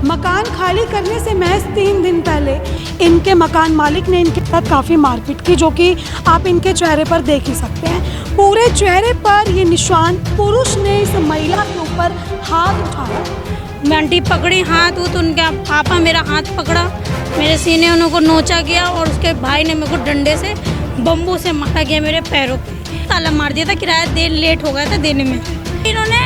मकान खाली करने से महज 3 दिन पहले इनके मकान मालिक ने इनके साथ काफ़ी मारपीट की, जो कि आप इनके चेहरे पर देख ही सकते हैं। पूरे चेहरे पर ये निशान, पुरुष ने इस महिला के ऊपर हाथ उठाया। मैं आंटी पकड़ी हाथ, वो तो उनका पापा मेरा हाथ पकड़ा, मेरे सीने उनको नोचा गया और उसके भाई ने मेरे को डंडे से बम्बू से मारा गया मेरे पैरों पे। ताला मार दिया था, किराया लेट हो गया था देने में। इन्होंने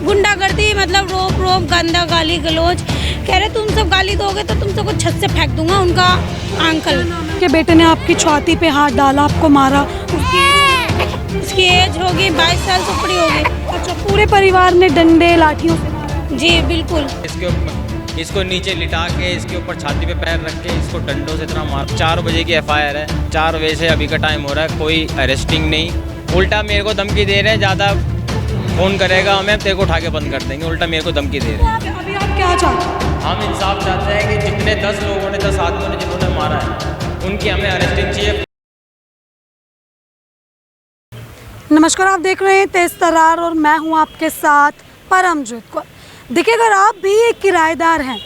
गुंडागर्दी, मतलब रोक गंदा गाली गलौज, कह रहे तुम सब गाली दोगे तो तुम सबको छत से फेंक दूंगा। उनका अंकल के बेटे ने आपकी छाती पे हाथ डाला, आपको मारा। उसकी एज होगी 22 साल से ऊपरी होगी। अच्छा, पूरे परिवार ने डंडे लाठियों से? जी बिल्कुल। इसको नीचे लिटा के इसके ऊपर छाती पे पैर रख के इसको डंडों से इतना मार। 4 बजे की FIR है, 4 बजे से अभी का टाइम हो रहा है, कोई अरेस्टिंग नहीं। उल्टा मेरे को धमकी दे रहे हैं, ज़्यादा फोन करेगा हमें तेरे को उठा के बंद कर देंगे, उल्टा मेरे को धमकी दे रहे हैं। अभी आप क्या चाहते हैं? हम इंसाफ चाहते हैं कि जितने 10 लोगों ने, 10 आदमियों ने जिन्होंने मारा है उनकी हमें अरेस्टिंग चाहिए। नमस्कार, आप देख रहे हैं तेज तरार और मैं हूं आपके साथ परमजीत कौर। देखिए, अगर आप भी एक किराएदार हैं,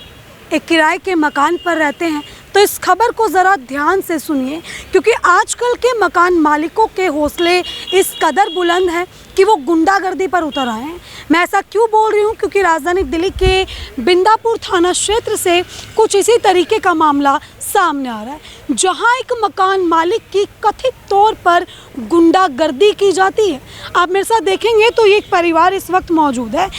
एक किराए के मकान पर रहते हैं, तो इस खबर को ज़रा ध्यान से सुनिए, क्योंकि आजकल के मकान मालिकों के हौसले इस कदर बुलंद हैं कि वो गुंडागर्दी पर उतर आए हैं। मैं ऐसा क्यों बोल रही हूँ? क्योंकि राजधानी दिल्ली के बिंदापुर थाना क्षेत्र से कुछ इसी तरीके का मामला सामने आ रहा है, जहां एक मकान मालिक की कथित तौर पर गुंडागर्दी की जाती है। आप मेरे साथ देखेंगे तो ये एक परिवार इस वक्त मौजूद है।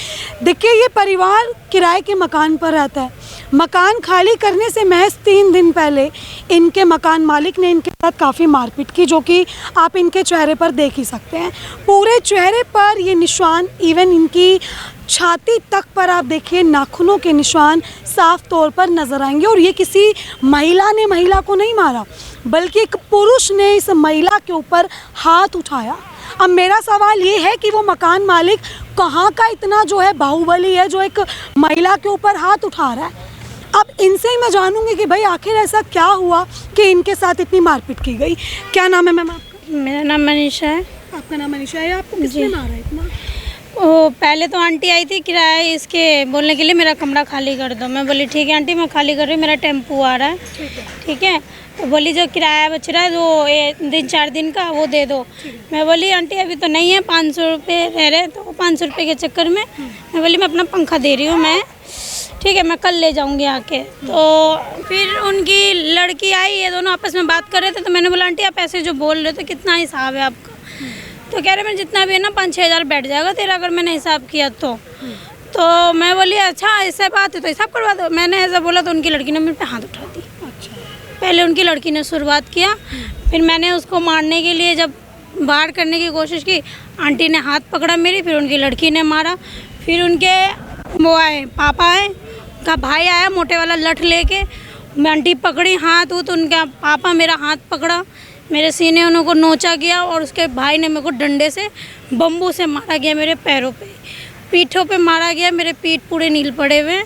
देखिए, ये परिवार किराए के मकान पर रहता है। मकान खाली करने से महज 3 दिन पहले इनके मकान मालिक ने इनके साथ काफ़ी मारपीट की, जो कि आप इनके चेहरे पर देख ही सकते हैं। पूरे चेहरे पर ये निशान, इवन इनकी छाती तक पर आप देखिए नाखूनों के निशान साफ तौर पर नजर आएंगे। और ये किसी महिला ने महिला को नहीं मारा, बल्कि एक पुरुष ने इस महिला के ऊपर हाथ उठाया। अब मेरा सवाल ये है कि वो मकान मालिक कहाँ का इतना जो है बाहुबली है, जो एक महिला के ऊपर हाथ उठा रहा है। अब इनसे ही मैं जानूंगी कि भाई आखिर ऐसा क्या हुआ कि इनके साथ इतनी मारपीट की गई। क्या नाम है मैम आपका? मेरा नाम मनीषा है। आपका नाम मनीषा है। आपको किसने मारा इतना? वो पहले तो आंटी आई थी किराया इसके बोलने के लिए, मेरा कमरा खाली कर दो। मैं बोली ठीक है आंटी, मैं खाली कर रही हूँ, मेरा टेम्पू आ रहा है, ठीक है। तो बोली जो किराया बच रहा है वो 4 दिन का वो दे दो। मैं बोली आंटी अभी तो नहीं है, 500 रुपये रह रहे, तो 500 रुपये के चक्कर में मैं बोली मैं अपना पंखा दे रही हूँ, मैं ठीक है मैं कल ले जाऊंगी आके। तो फिर उनकी लड़की आई, ये दोनों आपस में बात कर रहे थे। तो मैंने बोला आंटी आप ऐसे जो बोल रहे थे कितना हिसाब है आपका? तो कह रहे मैं जितना भी है ना 5-6 हज़ार बैठ जाएगा तेरा, अगर मैंने हिसाब किया तो मैं बोली अच्छा ऐसा बात है तो हिसाब करवा दो। मैंने ऐसा बोला तो उनकी लड़की ने मेरे पे हाथ उठा दी। अच्छा, पहले उनकी लड़की ने शुरुआत किया, फिर मैंने उसको मारने के लिए जब बाहर करने की कोशिश की, आंटी ने हाथ पकड़ा मेरी, फिर उनकी लड़की ने मारा। फिर उनके वो आए, पापा आए, का भाई आया मोटे वाला लठ लेके। मैं आंटी पकड़ी हाथ, वो तो उनका पापा मेरा हाथ पकड़ा, मेरे सीने उनको नोचा गया और उसके भाई ने मेरे को डंडे से बम्बू से मारा गया मेरे पैरों पे, पीठों पे मारा गया, मेरे पीठ पूरे नील पड़े हुए।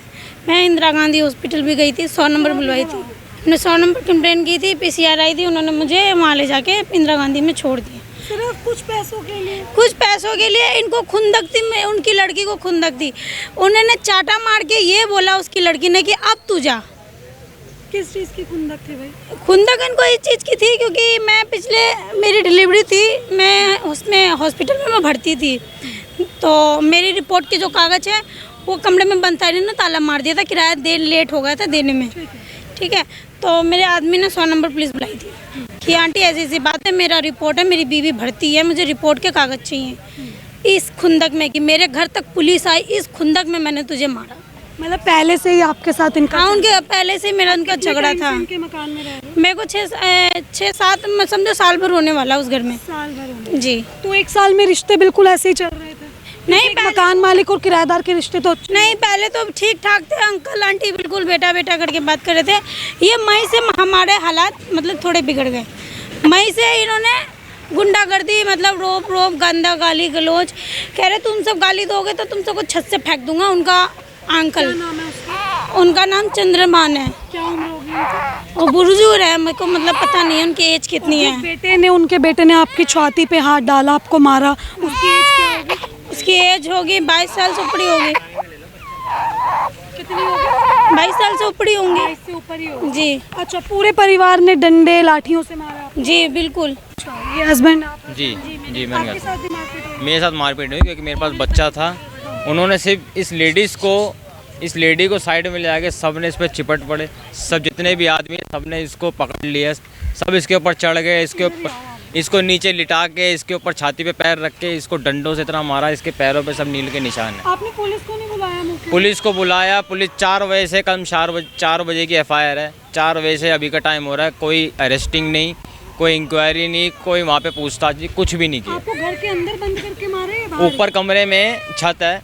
मैं इंदिरा गांधी हॉस्पिटल भी गई थी, 100 नंबर बुलवाई थी, मैंने 100 नंबर कंप्लेन की थी, PCR आई थी, उन्होंने मुझे वहाँ ले जाके इंदिरा गांधी में छोड़ दिया। सिर्फ कुछ पैसों के लिए? कुछ पैसों के लिए। इनको खुंदक थी, मैं उनकी लड़की को खुंदक थी। उन्होंने चाटा मार के ये बोला उसकी लड़की ने कि अब तू जा। किस चीज़ की खुंदक थी भाई? खुंदक इनको इस चीज़ की थी क्योंकि मैं पिछले मेरी डिलीवरी थी, मैं उसमें हॉस्पिटल में मैं भर्ती थी, तो मेरी रिपोर्ट के जो कागज़ है वो कमरे में बंद था, ना ताला मार दिया था, किराया लेट हो गया था देने में, ठीक है। तो मेरे आदमी ने 100 नंबर पुलिस बुलाई थी कि आंटी ऐसी ऐसी बात है, मेरा रिपोर्ट है, मेरी बीवी भर्ती है, मुझे रिपोर्ट के कागज़ चाहिए। इस खुंदक में कि मेरे घर तक पुलिस आई, इस खुंदक में मैंने तुझे मारा। मतलब पहले से ही आपके साथ इनका? हाँ, उनके पहले से मेरा उनका झगड़ा था। इनके मकान में रह रहे? मेरे को 6-7 समझो साल भर होने वाला उस घर में। साल भर होने? जी। तो 1 साल में रिश्ते बिल्कुल ऐसे ही चल रहे थे? नहीं, मकान मालिक और किराएदार के रिश्ते तो नहीं, पहले तो ठीक ठाक थे, अंकल आंटी बिल्कुल बेटा बेटा करके बात कर रहे थे। ये मई से हमारे हालात मतलब थोड़े बिगड़ गए। मई से इन्होंने गुंडागर्दी, मतलब रोक गंदा गाली गलौज, कह रहे तुम सब गाली दोगे तो तुम सबको छत से फेंक दूंगा। उनका अंकल, नाम है उसका? उनका नाम चंद्रमान है। क्या उम्र होगी उनकी? वो बुजुर्ग है, मेरे को मतलब पता नहीं है उनकी एज कितनी है। उनके बेटे ने आपकी छाती पे हाथ डाला, आपको मारा, उसकी एज क्या होगी? उसकी एज होगी 22 साल से ऊपरी होगी। कितनी होगी? 22 साल से ऊपर ही होंगी। इससे ऊपर ही होगी। जी अच्छा, पूरे परिवार ने डंडे लाठियों से मारा आपको? जी बिल्कुल। अच्छा, ये हस्बैंड आप? जी जी मैंने आपके साथ भी मारपीट हुई? मेरे साथ मारपीट हुई क्योंकि मेरे पास बच्चा था। उन्होंने सिर्फ इस लेडी को साइड में ले आके सब ने इस पर चिपट पड़े। सब जितने भी आदमी हैं सब ने इसको पकड़ लिया, सब इसके ऊपर चढ़ गए, इसको नीचे लिटा के इसके ऊपर छाती पे पैर रख के इसको डंडों से इतना मारा, इसके पैरों पे सब नील के निशान हैं। आपने पुलिस को नहीं बुलाया? मौके? पुलिस को बुलाया, पुलिस 4 बजे से, कल 4 बजे की FIR है, 4 बजे से अभी का टाइम हो रहा है, कोई अरेस्टिंग नहीं, कोई इंक्वायरी नहीं, कोई वहाँ पे पूछताछ नहीं, कुछ भी नहीं किया। आपको घर के अंदर बंद करके मारे या बाहर? ऊपर कमरे में छत है,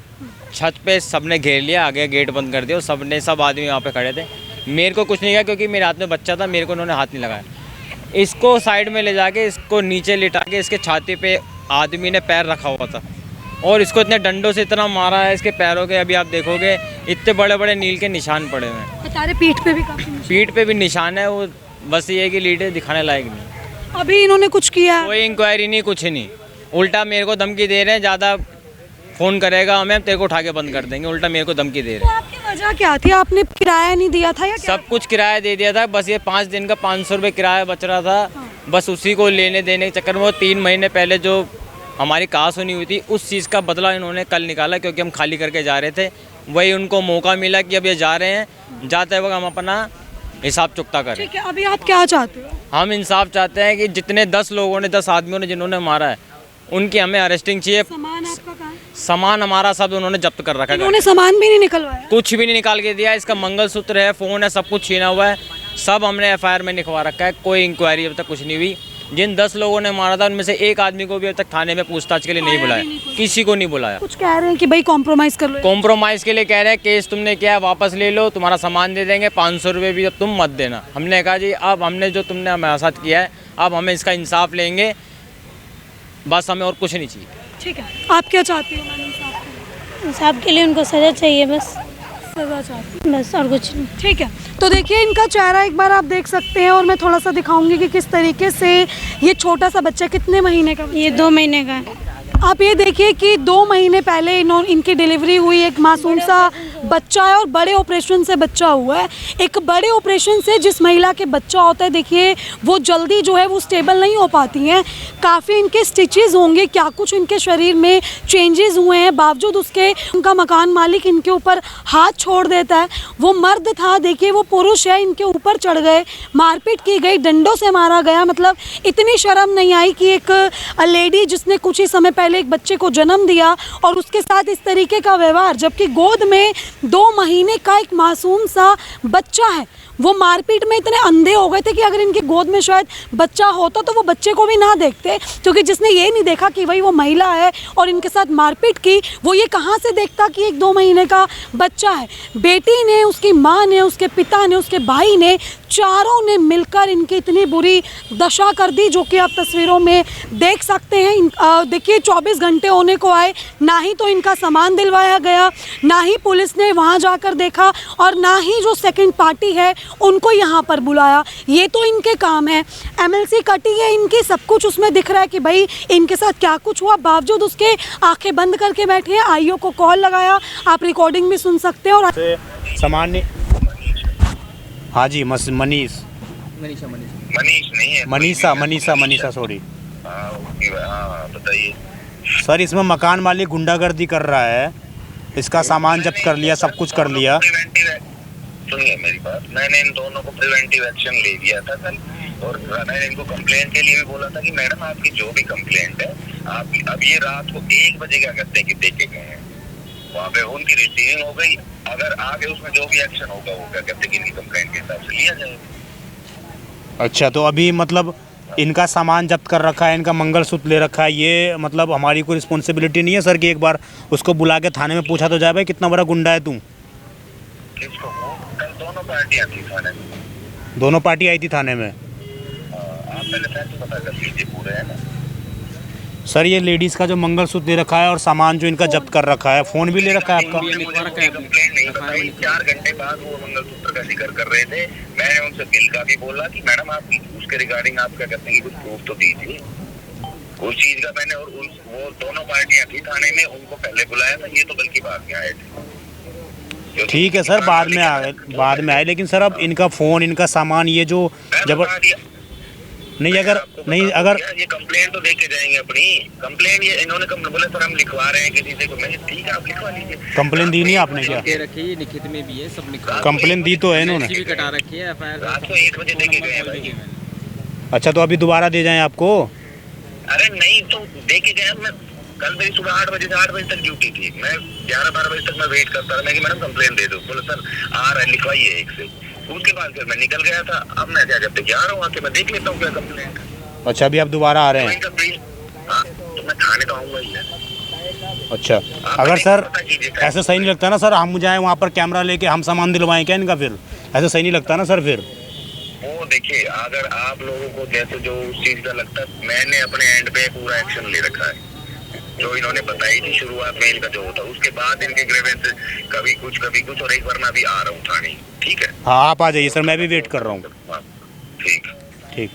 छत पे सबने घेर लिया, आगे गेट बंद कर दिया, सब आदमी वहाँ पे खड़े थे। मेरे को कुछ नहीं किया क्योंकि मेरे हाथ में बच्चा था, मेरे को उन्होंने हाथ नहीं लगाया। इसको साइड में ले जाके इसको नीचे लिटा के इसके छाती पे आदमी ने पैर रखा हुआ था और इसको इतने डंडों से इतना मारा है, इसके पैरों के अभी आप देखोगे इतने बड़े बड़े नील के निशान पड़े हुए हैं। बता रहे पीठ पे भी काफी निशान। पीठ पे भी निशान है, वो बस ये है कि लीडर दिखाने लायक नहीं। अभी इन्होंने कुछ किया? कोई इंक्वायरी नहीं, कुछ नहीं, उल्टा मेरे को धमकी दे रहे हैं, ज़्यादा फ़ोन करेगा हमें तेरे को उठा के बंद कर देंगे, उल्टा मेरे को धमकी दे रहे हैं। तो आपकी वजह क्या थी? आपने किराया नहीं दिया था या क्या? सब कुछ किराया दे दिया था, बस ये 5 दिन का 500 रुपये किराया बच रहा था, बस उसी को लेने देने के चक्कर में वो 3 महीने पहले जो हमारी कहा सुनी हुई थी उस चीज़ का बदला इन्होंने कल निकाला क्योंकि हम खाली करके जा रहे थे। वही उनको मौका मिला कि अब ये जा रहे हैं, जाते वक्त हम अपना हिसाब चुकता करें। ठीक है, अभी आप क्या चाहते हो? हम इंसाफ चाहते हैं कि जितने 10 लोगों ने, 10 आदमियों ने जिन्होंने मारा है उनकी हमें अरेस्टिंग चाहिए। सामान आपका कहाँ है? सामान हमारा सब उन्होंने जब्त कर रखा है, इन्होंने सामान भी नहीं निकलवाया? कुछ भी नहीं निकाल के दिया। इसका मंगलसूत्र है, फ़ोन है, सब कुछ छीना हुआ है, सब हमने FIR में लिखवा रखा है। कोई इंक्वायरी अब तक कुछ नहीं हुई। जिन 10 लोगों ने मारा था उनमें से एक आदमी को भी अब तक थाने में पूछताछ के लिए नहीं बुलाया, किसी को नहीं बुलाया। कुछ कह रहे हैं कि भाई कॉम्प्रोमाइज़ कर लो। कॉम्प्रोमाइज़ के लिए कह रहे हैं केस तुमने किया है वापस ले लो, तुम्हारा सामान दे देंगे, 500 रुपये भी अब तुम मत देना। हमने कहा जी अब हमने जो तुमने हमारे साथ किया है अब हमें इसका इंसाफ लेंगे, बस हमें और कुछ नहीं चाहिए। ठीक है, आप क्या चाहती हो मैडम साहब? इंसाफ के लिए उनको सज़ा चाहिए, बस सजा चाहती बस और कुछ नहीं। ठीक है, तो देखिए इनका चेहरा एक बार आप देख सकते हैं और मैं थोड़ा सा दिखाऊंगी कि किस तरीके से ये छोटा सा बच्चा, कितने महीने का? ये 2 महीने का है। आप ये देखिए कि 2 महीने पहले इनकी डिलीवरी हुई, एक मासूम सा बच्चा है और बड़े ऑपरेशन से बच्चा हुआ है। एक बड़े ऑपरेशन से जिस महिला के बच्चा होता है, देखिए वो जल्दी जो है वो स्टेबल नहीं हो पाती हैं। काफ़ी इनके स्टिचेस होंगे, क्या कुछ इनके शरीर में चेंजेस हुए हैं, बावजूद उसके उनका मकान मालिक इनके ऊपर हाथ छोड़ देता है। वो मर्द था, देखिए वो पुरुष है, इनके ऊपर चढ़ गए, मारपीट की गई, डंडों से मारा गया। मतलब इतनी शर्म नहीं आई कि एक लेडी जिसने कुछ ही समय पहले एक बच्चे को जन्म दिया और उसके साथ इस तरीके का व्यवहार, जबकि गोद में 2 महीने का एक मासूम सा बच्चा है। वो मारपीट में इतने अंधे हो गए थे कि अगर इनकी गोद में शायद बच्चा होता तो वो बच्चे को भी ना देखते, क्योंकि जिसने ये नहीं देखा कि भाई वो महिला है और इनके साथ मारपीट की, वो ये कहाँ से देखता कि एक 2 महीने का बच्चा है। बेटी ने, उसकी माँ ने, उसके पिता ने, उसके भाई ने, चारों ने मिलकर इनकी इतनी बुरी दशा कर दी, जो कि आप तस्वीरों में देख सकते हैं। देखिए 24 घंटे होने को आए, ना ही तो इनका सामान दिलवाया गया, ना ही पुलिस ने वहाँ जाकर देखा और ना ही जो सेकंड पार्टी है उनको यहाँ पर बुलाया। ये तो इनके काम है, MLC कटी है इनकी, सब कुछ उसमें दिख रहा है कि भाई इनके साथ क्या कुछ हुआ, बावजूद उसके आंखें बंद करके बैठे हैं। आईओ को कॉल लगाया, आप रिकॉर्डिंग भी सुन सकते हैं। और सामान्य हाँ जी, मनीष नहीं है, मनीषा सॉरी। हाँ बताइए सर, इसमें मकान मालिक गुंडागर्दी कर रहा है, इसका सामान जब्त कर लिया, सब कुछ कर लिया। सुनिए मेरी बात, मैंने इन दोनों को प्रिवेंटिव एक्शन ले दिया था कल, और मैंने इनको कंप्लेंट के लिए भी बोला था कि मैडम आपकी जो भी कंप्लेंट है आप अब ये रात को 1 बजे क्या करते हैं कि देखे गए हैं, वहाँ पे उनकी रिसीविंग हो गई। अगर आगे उसमें जो भी एक्शन होगा वो क्या कहते हैं कि इनकी कंप्लेंट के हिसाब से लिया जाएगा। अच्छा, तो अभी मतलब इनका सामान जब्त कर रखा है, इनका मंगलसूत्र ले रखा है, ये मतलब हमारी कोई रिस्पॉन्सिबिलिटी नहीं है सर कि एक बार उसको बुला के थाने में पूछा तो जाए भाई कितना बड़ा गुंडा है तू? किसको? कल दोनों पार्टियां थी थाने में। दोनों पार्टी आई थी थाने में? आप पहले फैक्ट पता कर लीजिए पूरे, है ना सर। ये लेडीज़ का जो मंगलसूत्र दे रखा है और सामान जो इनका जब्त कर रखा है, फ़ोन भी ले रखा है आपका? कंप्लेंट नहीं बताई, 4 घंटे बाद वो मंगलसूत्र का जिक्र कर रहे थे। मैंने उनसे बिल का भी बोला कि मैडम आप उसके रिगार्डिंग आप क्या कहते हैं कि कुछ प्रूफ तो दीजिए उस चीज का। मैंने और वो दोनों पार्टियां थी थाने में, उनको पहले बुलाया था, ये तो बल्कि बाद में आए थे। ठीक है सर, बाद में आए, लेकिन सर अब इनका फ़ोन, इनका सामान, ये जो जब नहीं अगर ये कंप्लेंट तो दे के जाएंगे अपनी कंप्लेंट। ये इन्होंने बोला सर हम लिखवा रहे हैं किसी से, मैं ठीक है आप लिखवा लीजिए। कंप्लेंट दी नहीं आपने क्या? दे रखी है, लिखित में भी है, सब लिखा है। कंप्लेंट दी तो है इन्होंने, भी कटा रखी है एफआईआर। रात को 1 बजे दे के गए भाई। अच्छा, तो अभी दोबारा दे जाएं आपको? अरे नहीं तो दे के गए। मैं कल मेरी सुबह 8 बजे से 8 बजे तक ड्यूटी थी, मैं 11-12 बजे तक मैं वेट करता रहा। मैं कि मैडम कंप्लेंट दे दो, बोले सर आ रहा है लिखवाइए एक से। उसके बाद फिर मैं निकल गया था। अब मैं क्या जब तक जा रहा हूँ आके मैं देख लेता हूँ क्या कंप्लेंट। अच्छा, अभी आप दोबारा आ रहे हैं? हाँ, तो मैं थाने तो आऊंगा ही है। अच्छा, अगर सर ऐसे सही नहीं लगता ना सर, हम जाएं वहाँ पर कैमरा लेके हम सामान दिलवाएं क्या इनका? फिर ऐसे सही नहीं लगता ना सर फिर। वो देखिए, अगर आप लोगों को जैसे जो उस चीज का लगता है, मैंने अपने एंड पे पूरा एक्शन ले रखा है। जो इन्होंने बताई थी शुरुआत में इनका जो होता, उसके बाद इनके ग्रेवेंस कभी कुछ और एक बार मैं भी आ रहा हूँ थाने। ठीक है, हाँ आप आ जाइए सर, मैं भी वेट कर रहा हूँ। ठीक।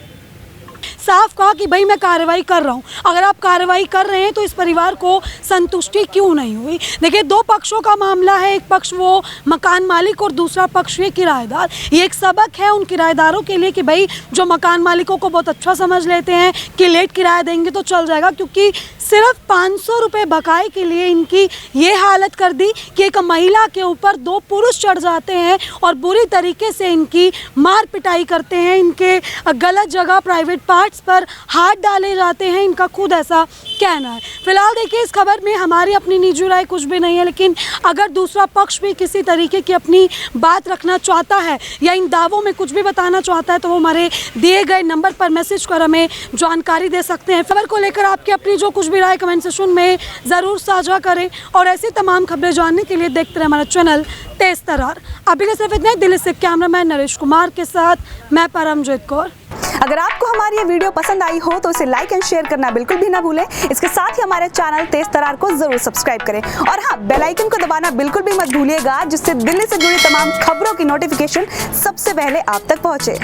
साफ कहा कि भाई मैं कार्रवाई कर रहा हूँ। अगर आप कार्रवाई कर रहे हैं तो इस परिवार को संतुष्टि क्यों नहीं हुई? देखिए, दो पक्षों का मामला है, एक पक्ष वो मकान मालिक और दूसरा पक्ष ये किराएदार। ये एक सबक है उन किराएदारों के लिए कि भाई जो मकान मालिकों को बहुत अच्छा समझ लेते हैं कि लेट किराया देंगे तो चल जाएगा, क्योंकि सिर्फ 500 रुपये बकाए के लिए इनकी ये हालत कर दी कि एक महिला के ऊपर 2 पुरुष चढ़ जाते हैं और बुरी तरीके से इनकी मार पिटाई करते हैं। इनके गलत जगह प्राइवेट पार्ट्स पर हाथ डाले जाते हैं, इनका खुद ऐसा कहना है। फिलहाल देखिए, इस खबर में हमारी अपनी निजी राय कुछ भी नहीं है, लेकिन अगर दूसरा पक्ष भी किसी तरीके की अपनी बात रखना चाहता है या इन दावों में कुछ भी बताना चाहता है तो वो हमारे दिए गए नंबर पर मैसेज कर हमें जानकारी दे सकते हैं। खबर को लेकर आपकी अपनी जो कुछ भी राय कमेंट सेक्शन में ज़रूर साझा करें और ऐसी तमाम खबरें जानने के लिए देखते रहे हमारा चैनल तेज तरार। अभी के सिर्फ इतना ही। दिल्ली से कैमरामैन नरेश कुमार के साथ मैं परमजीत कौर। अगर आपको हमारी ये वीडियो पसंद आई हो तो इसे लाइक एंड शेयर करना बिल्कुल भी ना भूलें। इसके साथ ही हमारे चैनल तेज तरार को जरूर सब्सक्राइब करें और हाँ, बेल आइकन को दबाना बिल्कुल भी मत भूलिएगा, जिससे दिल्ली से जुड़ी तमाम खबरों की नोटिफिकेशन सबसे पहले आप तक पहुंचे।